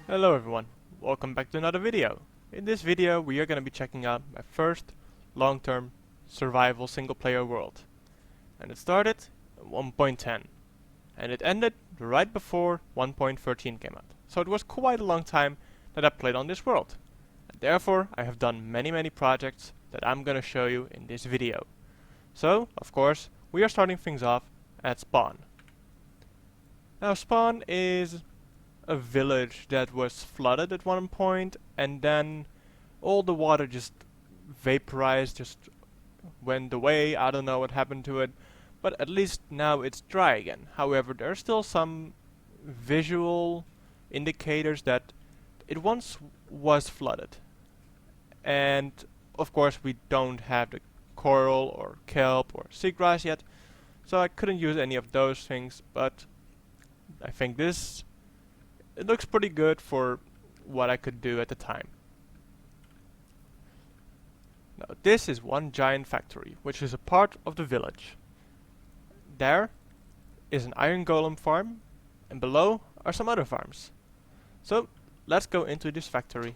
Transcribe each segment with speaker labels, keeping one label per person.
Speaker 1: Hello everyone, welcome back to another video. In this video we are going to be checking out my first long-term survival single-player world. And it started at 1.10 and it ended right before 1.13 came out. So it was quite a long time that I played on this world. And therefore I have done many projects that I'm going to show you in this video. So, of course, we are starting things off at spawn. Now spawn is a village that was flooded at one point, and then all the water just vaporized, just went away. I don't know what happened to it, but at least now it's dry again. However, there are still some visual indicators that it once was flooded. And of course we don't have the coral or kelp or seagrass yet, so I couldn't use any of those things, but I think it looks pretty good for what I could do at the time. Now this is one giant factory, which is a part of the village. There is an iron golem farm, and below are some other farms. So let's go into this factory,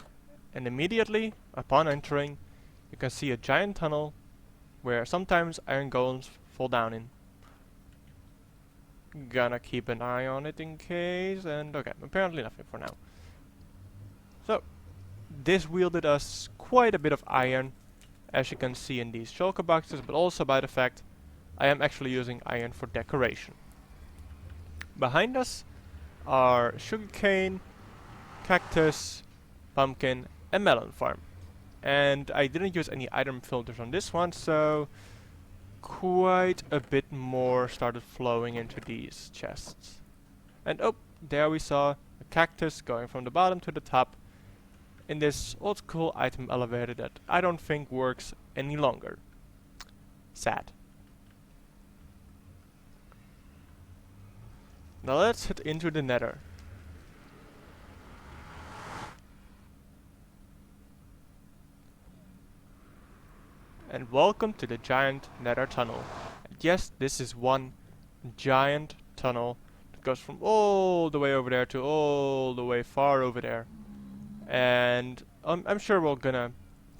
Speaker 1: and immediately upon entering you can see a giant tunnel where sometimes iron golems fall down in. Gonna keep an eye on it in case, and okay, apparently nothing for now. So, this wielded us quite a bit of iron, as you can see in these shulker boxes, but also by the fact I am actually using iron for decoration. Behind us are sugarcane, cactus, pumpkin, and melon farm. And I didn't use any item filters on this one, so quite a bit more started flowing into these chests. And oh, there we saw a cactus going from the bottom to the top in this old school item elevator that I don't think works any longer. Sad. Now let's head into the nether. And welcome to the giant nether tunnel. And yes, this is one giant tunnel that goes from all the way over there to all the way far over there. And I'm sure we're gonna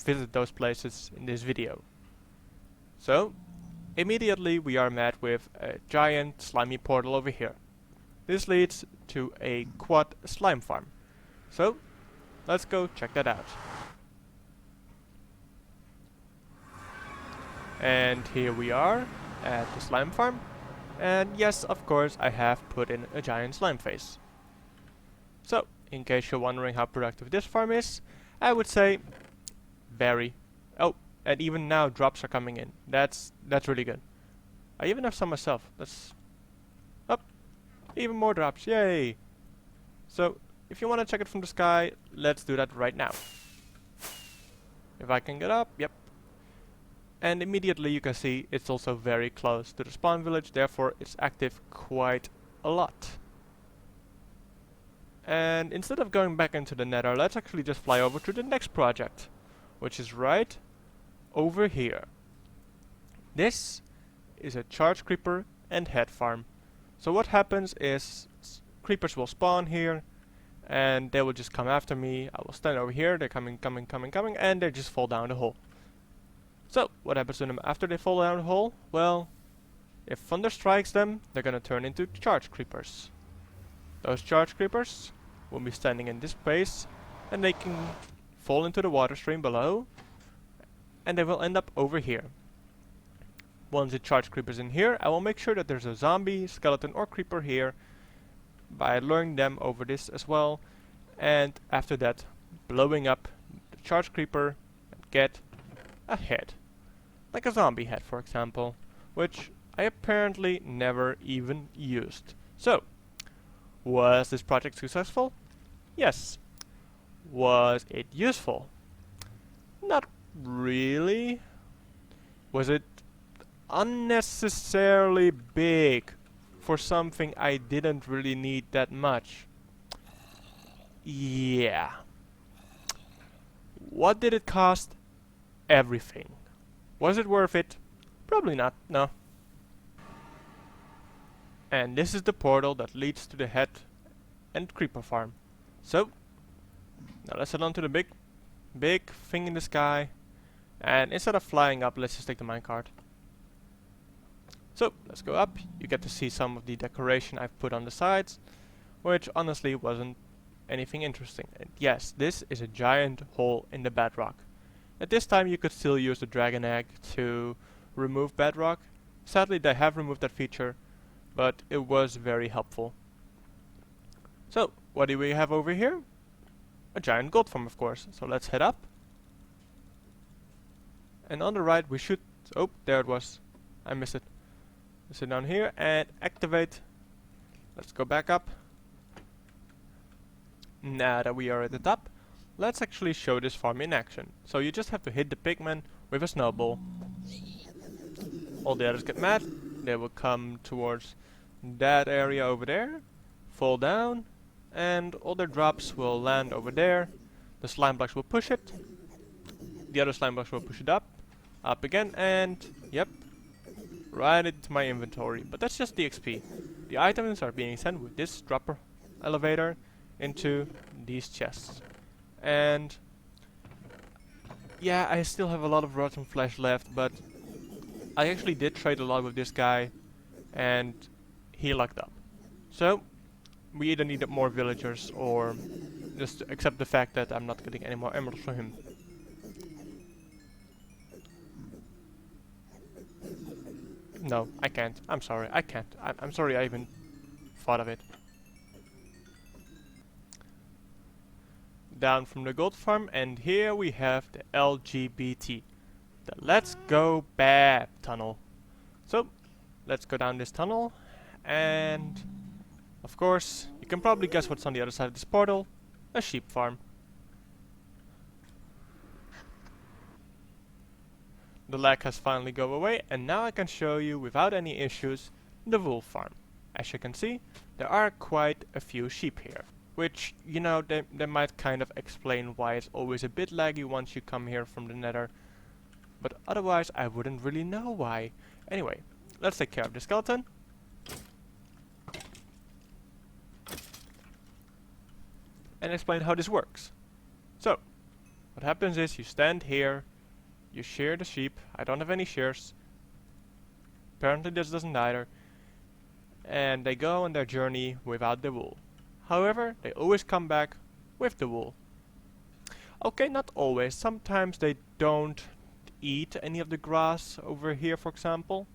Speaker 1: visit those places in this video. So, immediately we are met with a giant slimy portal over here. This leads to a quad slime farm. So, let's go check that out. And here we are at the slime farm, and yes, of course I have put in a giant slime face. So, in case you're wondering how productive this farm is, I would say very. Oh, and even now drops are coming in. That's really good. I even have some myself. That's up. Even more drops, yay! So, if you want to check it from the sky, let's do that right now. If I can get up, yep. And immediately you can see it's also very close to the spawn village, therefore it's active quite a lot. And instead of going back into the nether, let's actually just fly over to the next project, which is right over here. This is a charge creeper and head farm. So what happens is creepers will spawn here and they will just come after me. I will stand over here, they're coming, and they just fall down the hole. So, what happens to them after they fall down the hole? Well, if thunder strikes them, they're gonna turn into charge creepers. Those charge creepers will be standing in this place, and they can fall into the water stream below, and they will end up over here. Once the charge creepers in here, I will make sure that there's a zombie, skeleton, or creeper here, by luring them over this as well, and after that, blowing up the charge creeper and get a head. Like a zombie head, for example, which I apparently never even used. So, was this project successful? Yes. Was it useful? Not really. Was it unnecessarily big for something I didn't really need that much? Yeah. What did it cost? Everything. Was it worth it? Probably not, no. And this is the portal that leads to the head and creeper farm. So, now let's head on to the big thing in the sky. And instead of flying up, let's just take the minecart. So, let's go up. You get to see some of the decoration I've put on the sides, which honestly wasn't anything interesting. And yes, this is a giant hole in the bedrock. At this time you could still use the dragon egg to remove bedrock. Sadly they have removed that feature, but it was very helpful. So, what do we have over here? A giant gold farm, of course. So let's head up. And on the right we should... Oh, there it was. I missed it. Let's sit down here and activate. Let's go back up. Now that we are at the top, let's actually show this farm in action. So you just have to hit the pigmen with a snowball. All the others get mad. They will come towards that area over there, fall down, and all their drops will land over there. The slime blocks will push it. The other slime blocks will push it up again, and yep, right into my inventory. But that's just the XP. The items are being sent with this dropper elevator into these chests. And yeah, I still have a lot of rotten flesh left, but I actually did trade a lot with this guy and he lucked up. So we either needed more villagers or just accept the fact that I'm not getting any more emeralds from him. No, I can't. I'm sorry, I can't. I'm sorry I even thought of it. Down from the gold farm, and here we have the LGBT, the Let's Go Bad tunnel. So, let's go down this tunnel, and of course, you can probably guess what's on the other side of this portal, a sheep farm. The lag has finally go away, and now I can show you without any issues the wool farm. As you can see, there are quite a few sheep here. Which, you know, they might kind of explain why it's always a bit laggy once you come here from the nether. But otherwise I wouldn't really know why. Anyway, let's take care of the skeleton. And explain how this works. So, what happens is you stand here, you shear the sheep. I don't have any shears. Apparently this doesn't either. And they go on their journey without the wool. However, they always come back with the wool. Okay, not always. Sometimes they don't eat any of the grass over here, for example.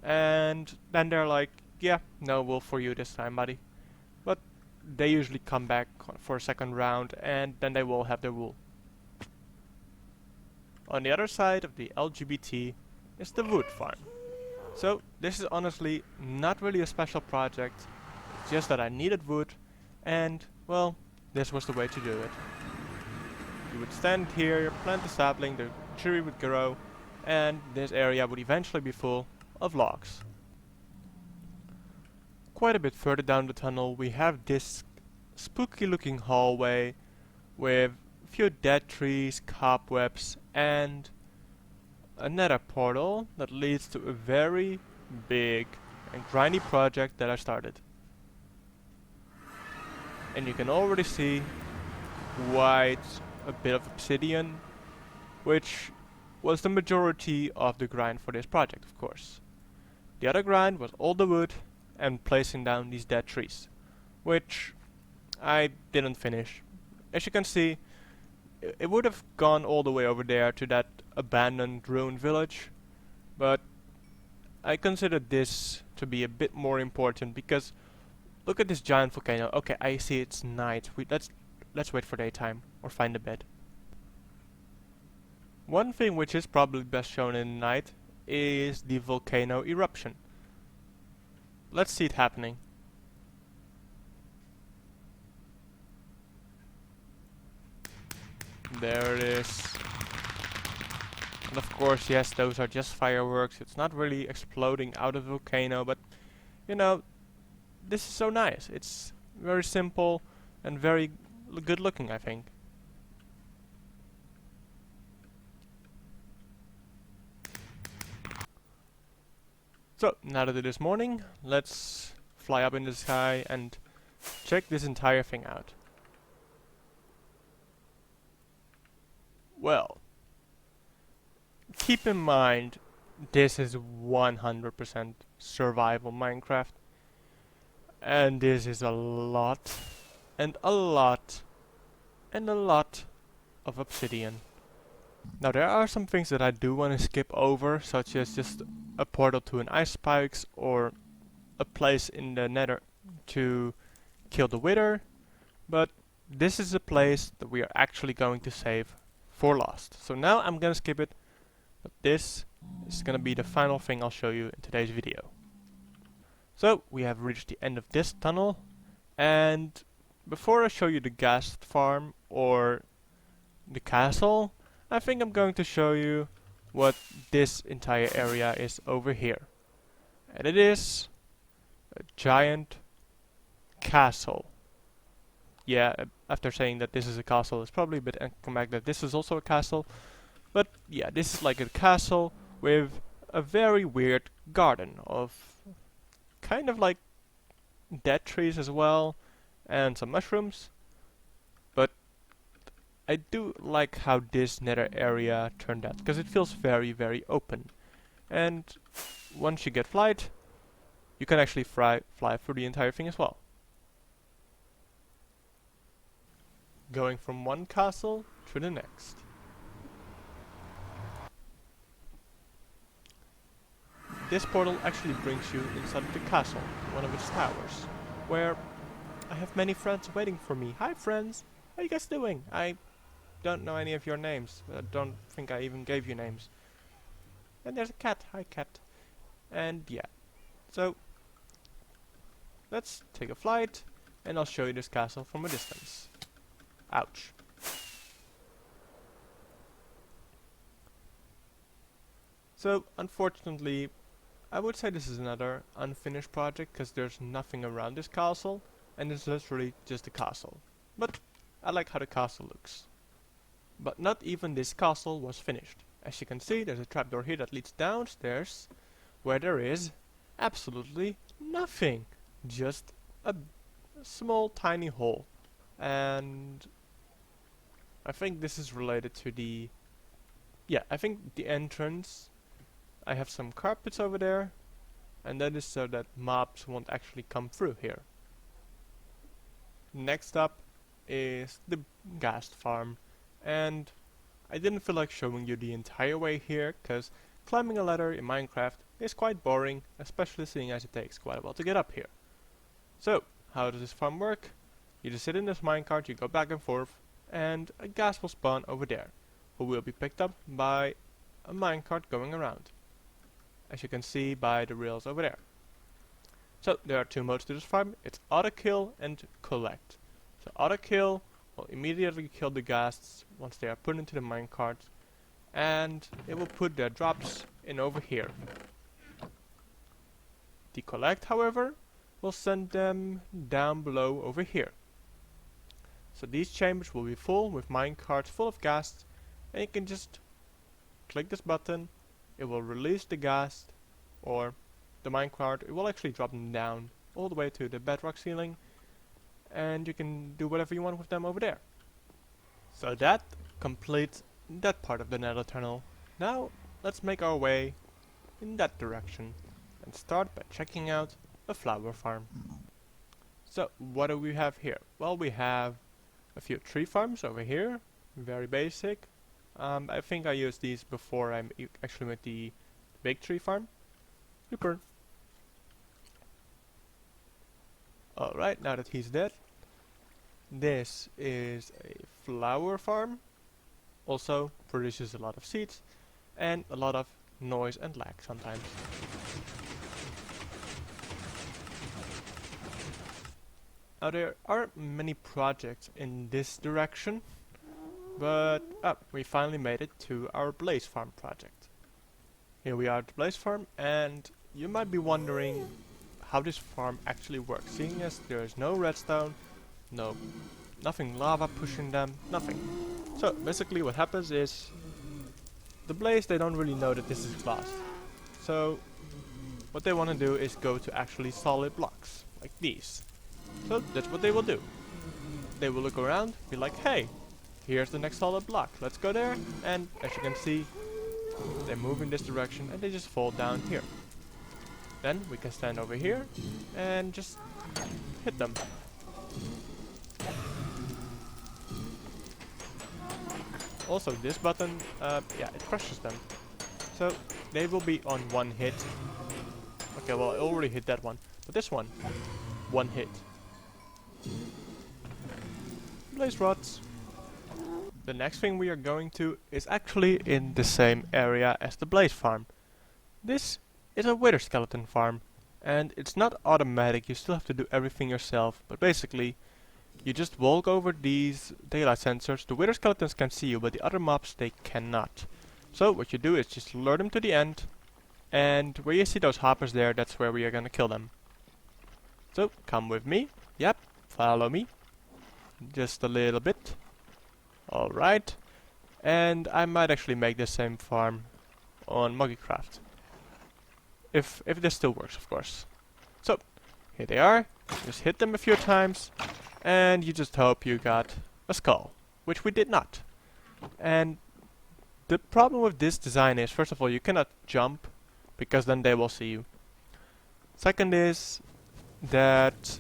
Speaker 1: And then they're like, yeah, no wool for you this time, buddy. But they usually come back for a second round and then they will have their wool. On the other side of the LGBT is the wood farm. So this is honestly not really a special project. Just that I needed wood, and well, this was the way to do it. You would stand here, plant the sapling, the tree would grow, and this area would eventually be full of logs. Quite a bit further down the tunnel we have this spooky looking hallway with a few dead trees, cobwebs, and a nether portal that leads to a very big and grindy project that I started. And you can already see quite a bit of obsidian, which was the majority of the grind for this project, of course. The other grind was all the wood and placing down these dead trees, which I didn't finish. As you can see, it would have gone all the way over there to that abandoned ruined village, but I considered this to be a bit more important because look at this giant volcano. Okay, I see it's night. Let's wait for daytime or find a bed. One thing which is probably best shown in the night is the volcano eruption. Let's see it happening. There it is. And of course, yes, those are just fireworks. It's not really exploding out of the volcano, but you know, this is so nice. It's very simple and very good looking, I think. So, now that it is morning, let's fly up in the sky and check this entire thing out. Well, keep in mind, this is 100% survival Minecraft. And this is a lot, and a lot, and a lot of obsidian. Now there are some things that I do want to skip over, such as just a portal to an ice spikes, or a place in the nether to kill the wither, but this is a place that we are actually going to save for last. So now I'm gonna skip it, but this is gonna be the final thing I'll show you in today's video. So we have reached the end of this tunnel, and before I show you the Ghast Farm or the castle, I think I'm going to show you what this entire area is over here. And it is a giant castle. Yeah, after saying that this is a castle, it's probably a bit incorrect that this is also a castle. But yeah, this is like a castle with a very weird garden of kind of like dead trees as well, and some mushrooms. But I do like how this nether area turned out, because it feels very, very open. And once you get flight, you can actually fly through the entire thing as well. Going from one castle to the next. This portal actually brings you inside the castle, one of its towers, where I have many friends waiting for me. Hi friends! How are you guys doing? I don't know any of your names. I don't think I even gave you names. And there's a cat. Hi cat. And yeah. So, let's take a flight, and I'll show you this castle from a distance. Ouch. So, unfortunately, I would say this is another unfinished project, because there's nothing around this castle, and it's literally just a castle. But I like how the castle looks. But not even this castle was finished. As you can see, there's a trapdoor here that leads downstairs, where there is absolutely nothing. Just a small tiny hole. And I think this is related to the... yeah, I think the entrance. I have some carpets over there, and that is so that mobs won't actually come through here. Next up is the Ghast Farm, and I didn't feel like showing you the entire way here, because climbing a ladder in Minecraft is quite boring, especially seeing as it takes quite a while to get up here. So, how does this farm work? You just sit in this minecart, you go back and forth, and a ghast will spawn over there, who will be picked up by a minecart going around, as you can see by the rails over there. So there are two modes to this farm. It's auto kill and collect. So auto kill will immediately kill the ghasts once they are put into the minecart, and it will put their drops in over here. The collect, however, will send them down below over here. So these chambers will be full with minecarts full of ghasts, and you can just click this button. It will release the ghast, or the minecart. It will actually drop them down all the way to the bedrock ceiling, and you can do whatever you want with them over there. So that completes that part of the nether tunnel. Now let's make our way in that direction and start by checking out a flower farm. So what do we have here? Well, we have a few tree farms over here, very basic. I think I used these before I actually made the big tree farm. Super. Alright, now that he's dead, this is a flower farm. Also produces a lot of seeds and a lot of noise and lag sometimes. Now there aren't many projects in this direction, but we finally made it to our Blaze Farm project. Here we are at the Blaze Farm, and you might be wondering how this farm actually works, seeing as there is no redstone, nothing lava pushing them, nothing. So basically what happens is, the Blaze, they don't really know that this is glass. So what they want to do is go to actually solid blocks, like these. So that's what they will do. They will look around, be like, hey, here's the next solid block. Let's go there. And as you can see, they move in this direction and they just fall down here. Then we can stand over here and just hit them. Also, this button, yeah, it crushes them. So they will be on one hit. Okay, well, I already hit that one. But this one hit. Blaze rods. The next thing we are going to is actually in the same area as the Blaze Farm. This is a wither skeleton farm. And it's not automatic, you still have to do everything yourself. But basically, you just walk over these daylight sensors. The wither skeletons can see you, but the other mobs, they cannot. So what you do is just lure them to the end. And where you see those hoppers there, that's where we are gonna kill them. So, come with me. Yep, follow me. Just a little bit. Alright. And I might actually make the same farm on Moggycraft. If this still works, of course. So, here they are. Just hit them a few times. And you just hope you got a skull. Which we did not. And the problem with this design is, first of all, you cannot jump. Because then they will see you. Second is that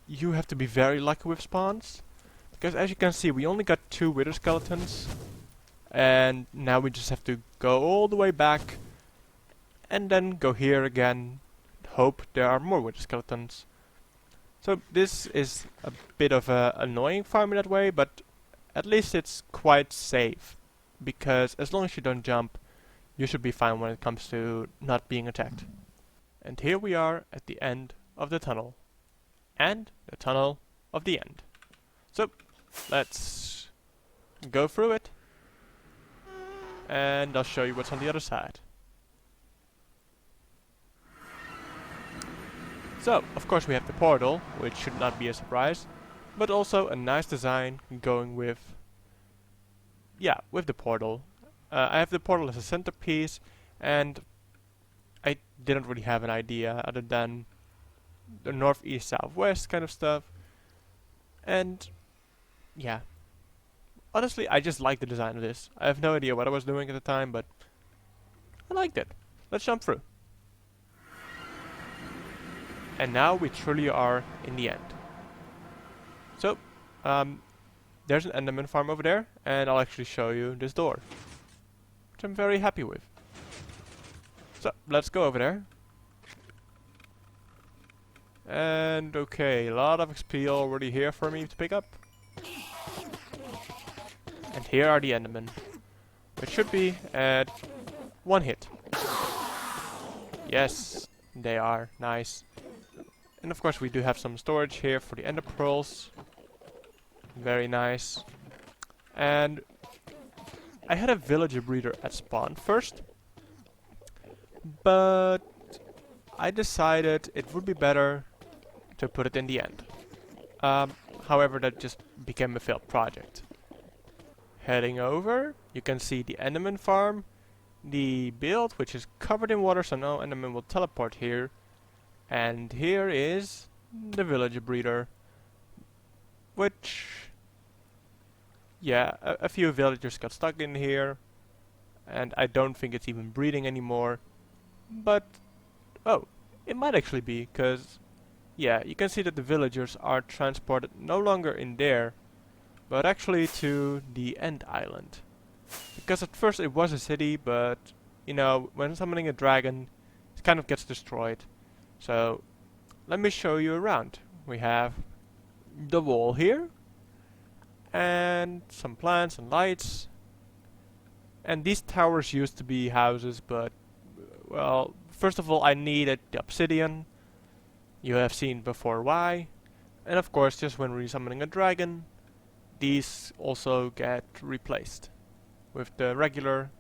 Speaker 1: you have to be very lucky with spawns. Because as you can see, we only got 2 wither skeletons. And now we just have to go all the way back. And then go here again. Hope there are more wither skeletons. So this is a bit of a annoying farm in that way. But at least it's quite safe. Because as long as you don't jump, you should be fine when it comes to not being attacked. And here we are at the end of the tunnel. And the tunnel of the end. So, let's go through it. And I'll show you what's on the other side. So, of course we have the portal, which should not be a surprise. But also a nice design going with... yeah, with the portal. I have the portal as a centerpiece, and I didn't really have an idea other than the north, east, south, west kind of stuff. And yeah, honestly, I just like the design of this. I have no idea what I was doing at the time, but I liked it. Let's jump through. And now we truly are in the end. So, there's an Enderman farm over there, and I'll actually show you this door. Which I'm very happy with. So, let's go over there. And okay, a lot of XP already here for me to pick up. And here are the Endermen. Which should be at 1 hit. Yes, they are. Nice. And of course we do have some storage here for the Ender Pearls. Very nice. And I had a villager breeder at spawn first, but I decided it would be better to put it in the end. However, that just became a failed project. Heading over, you can see the Enderman farm, the build, which is covered in water, so no Enderman will teleport here. And here is the villager breeder, which... yeah, a few villagers got stuck in here, and I don't think it's even breeding anymore. But, oh, it might actually be, because, yeah, you can see that the villagers are transported no longer in there, but actually to the end island. Because at first it was a city, but, you know, when summoning a dragon, it kind of gets destroyed. So, let me show you around. We have the wall here. And some plants and lights. And these towers used to be houses, but, well, first of all I needed the obsidian. You have seen before why. And of course, just when resummoning a dragon, these also get replaced with the regular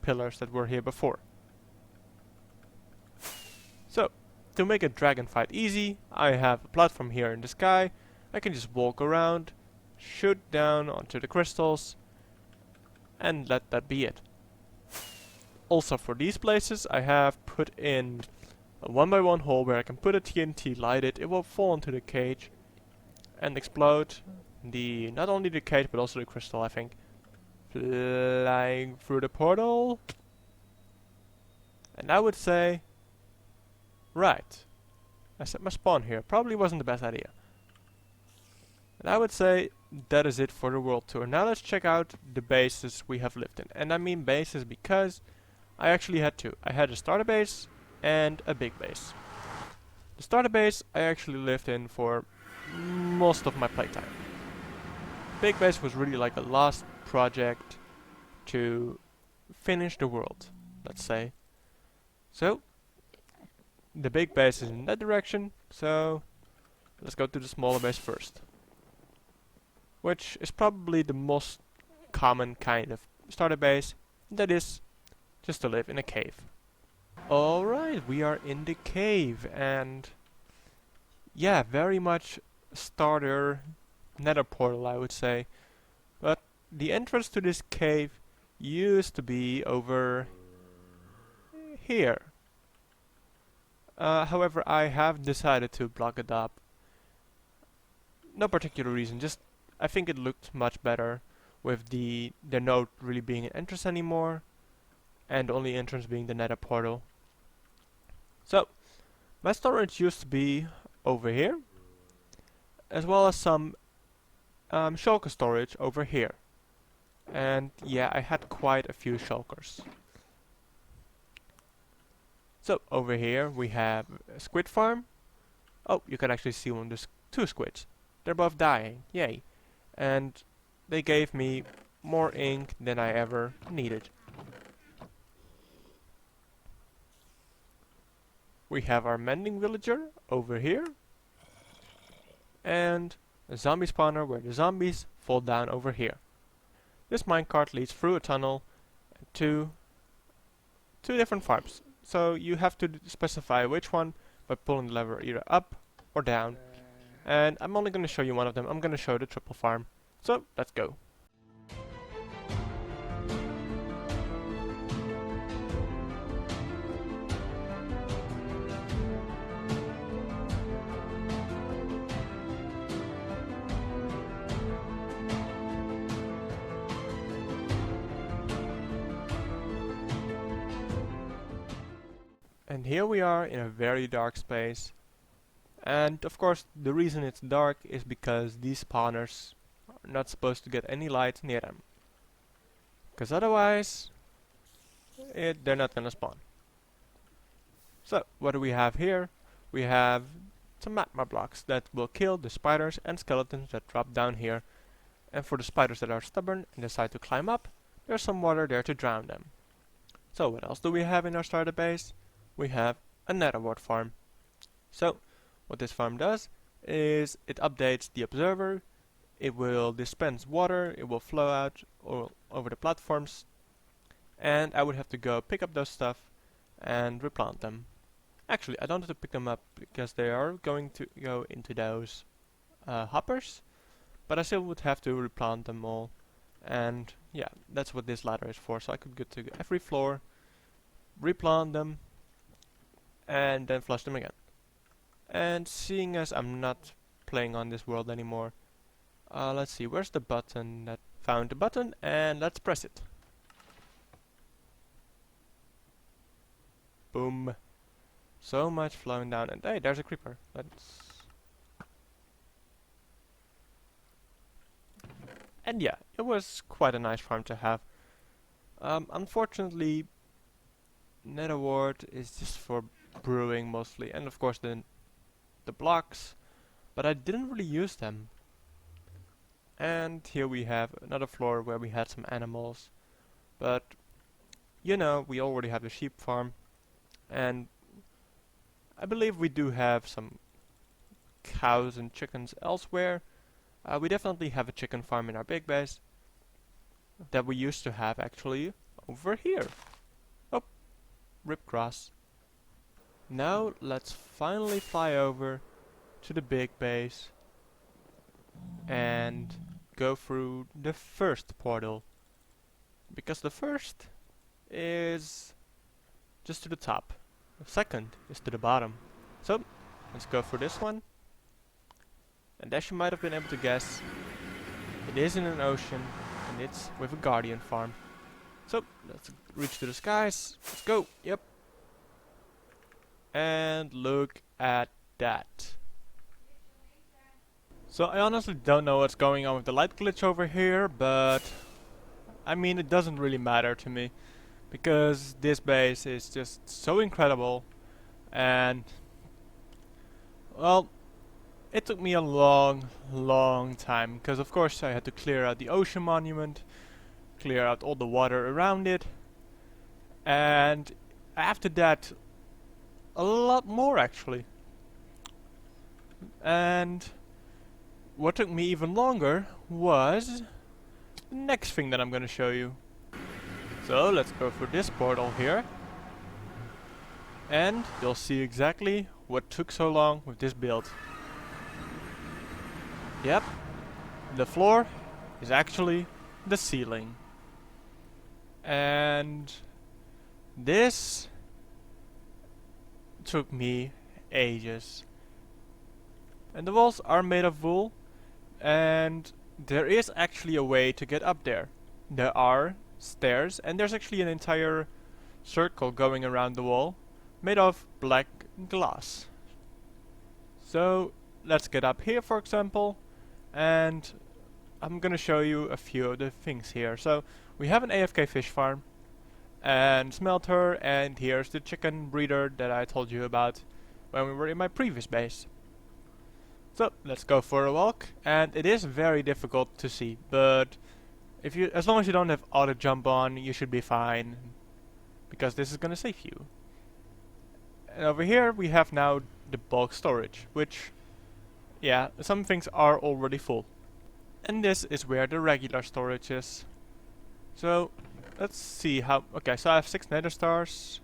Speaker 1: pillars that were here before. So, to make a dragon fight easy, I have a platform here in the sky. I can just walk around, shoot down onto the crystals, and let that be it. Also for these places I have put in a 1x1 hole where I can put a TNT, light it, it will fall into the cage, and explode not only the cage but also the crystal, I think. Flying through the portal. And I would say, right, I set my spawn here. Probably wasn't the best idea. And I would say that is it for the world tour. Now let's check out the bases we have lived in. And I mean bases because I actually had two. I had a starter base and a big base. The starter base I actually lived in for most of my playtime. Big base was really like a last project to finish the world, let's say. So, the big base is in that direction, so let's go to the smaller base first. Which is probably the most common kind of starter base, that is just to live in a cave. Alright, we are in the cave, and yeah, very much starter nether portal, I would say. But the entrance to this cave used to be over here. However, I have decided to block it up. No particular reason, just I think it looked much better with there not really being an entrance anymore, and the only entrance being the nether portal. So, my storage used to be over here, as well as some shulker storage over here. And yeah, I had quite a few shulkers. So over here we have a squid farm. Oh, you can actually see one. There's two squids. They're both dying. Yay. And they gave me more ink than I ever needed. We have our mending villager over here. And a zombie spawner where the zombies fall down over here. This minecart leads through a tunnel to two different farms. So you have to specify which one by pulling the lever either up or down. And I'm only going to show you one of them. I'm going to show the triple farm. So let's go. And here we are in a very dark space. And of course the reason it's dark is because these spawners are not supposed to get any light near them. Because otherwise they're not gonna spawn. So what do we have here? We have some magma blocks that will kill the spiders and skeletons that drop down here. And for the spiders that are stubborn and decide to climb up, there's some water there to drown them. So what else do we have in our starter base? We have a nether wart farm. So what this farm does is it updates the observer, it will dispense water, it will flow out over the platforms, and I would have to go pick up those stuff and replant them. Actually, I don't have to pick them up because they are going to go into those hoppers, but I still would have to replant them all. And yeah, that's what this ladder is for, so I could go to every floor, replant them, and then flush them again. And seeing as I'm not playing on this world anymore, let's see, where's the button? That found the button, and let's press it. Boom. So much flowing down, and hey, there's a creeper. And yeah, it was quite a nice farm to have. Unfortunately, nether wart is just for brewing mostly, and of course the blocks, but I didn't really use them. And here we have another floor where we had some animals, but you know, we already have the sheep farm, and I believe we do have some cows and chickens elsewhere. We definitely have a chicken farm in our big base that we used to have actually over here. Oh, rip grass. Now let's finally fly over to the big base and go through the first portal, because the first is just to the top, the second is to the bottom. So let's go for this one, And as you might have been able to guess, it is in an ocean, and it's with a guardian farm. So, let's reach to the skies. Let's go. Yep. And look at that. So I honestly don't know what's going on with the light glitch over here, but I mean it doesn't really matter to me, because this base is just so incredible. And well, it took me a long time, because of course I had to clear out the ocean monument, clear out all the water around it, and after that a lot more actually. And what took me even longer was the next thing that I'm gonna show you. So let's go through this portal here, and you'll see exactly what took so long with this build. Yep, the floor is actually the ceiling. And this took me ages. And the walls are made of wool, and there is actually a way to get up there. There are stairs, and there's actually an entire circle going around the wall made of black glass. So let's get up here, for example, and I'm gonna show you a few of the things here. So we have an AFK fish farm and smelter, and here's the chicken breeder that I told you about when we were in my previous base. So let's go for a walk, and it is very difficult to see, but as long as you don't have auto jump on, you should be fine, because this is gonna save you. And over here we have now the bulk storage, which, yeah, some things are already full. And this is where the regular storage is. So let's see how. Okay, so I have 6 nether stars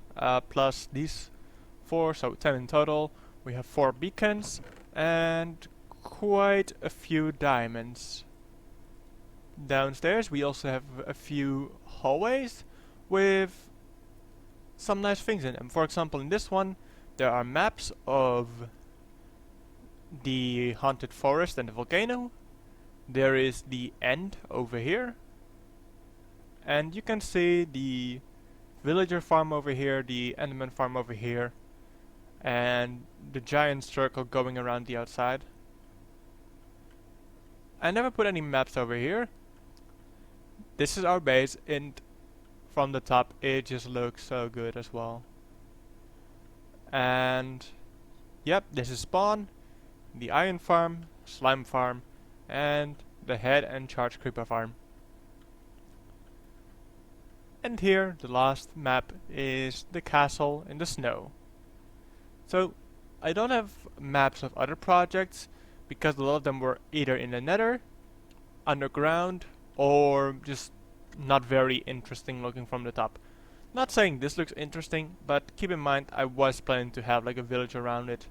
Speaker 1: plus these 4, so 10 in total. We have 4 beacons and quite a few diamonds. Downstairs we also have a few hallways with some nice things in them. For example, in this one there are maps of the haunted forest and the volcano. There is the end over here, and you can see the villager farm over here, the Enderman farm over here, and the giant circle going around the outside. I never put any maps over here. This is our base, and from the top it just looks so good as well. And yep, this is spawn, the iron farm, slime farm, and the head and charge creeper farm. And here, the last map is the castle in the snow. So I don't have maps of other projects, because a lot of them were either in the nether, underground, or just not very interesting looking from the top. Not saying this looks interesting, but keep in mind I was planning to have like a village around it,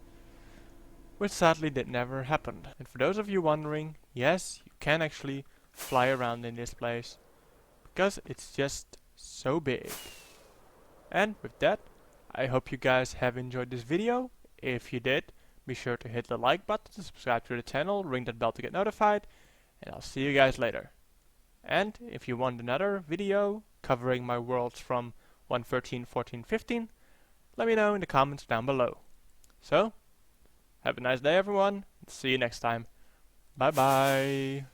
Speaker 1: which sadly did never happen. And for those of you wondering, yes, you can actually fly around in this place, because it's just so big. And with that, I hope you guys have enjoyed this video. If you did, be sure to hit the like button, subscribe to the channel, ring that bell to get notified, and I'll see you guys later. And if you want another video covering my worlds from 1.13, 14, 15, let me know in the comments down below. So, have a nice day everyone, see you next time. Bye bye.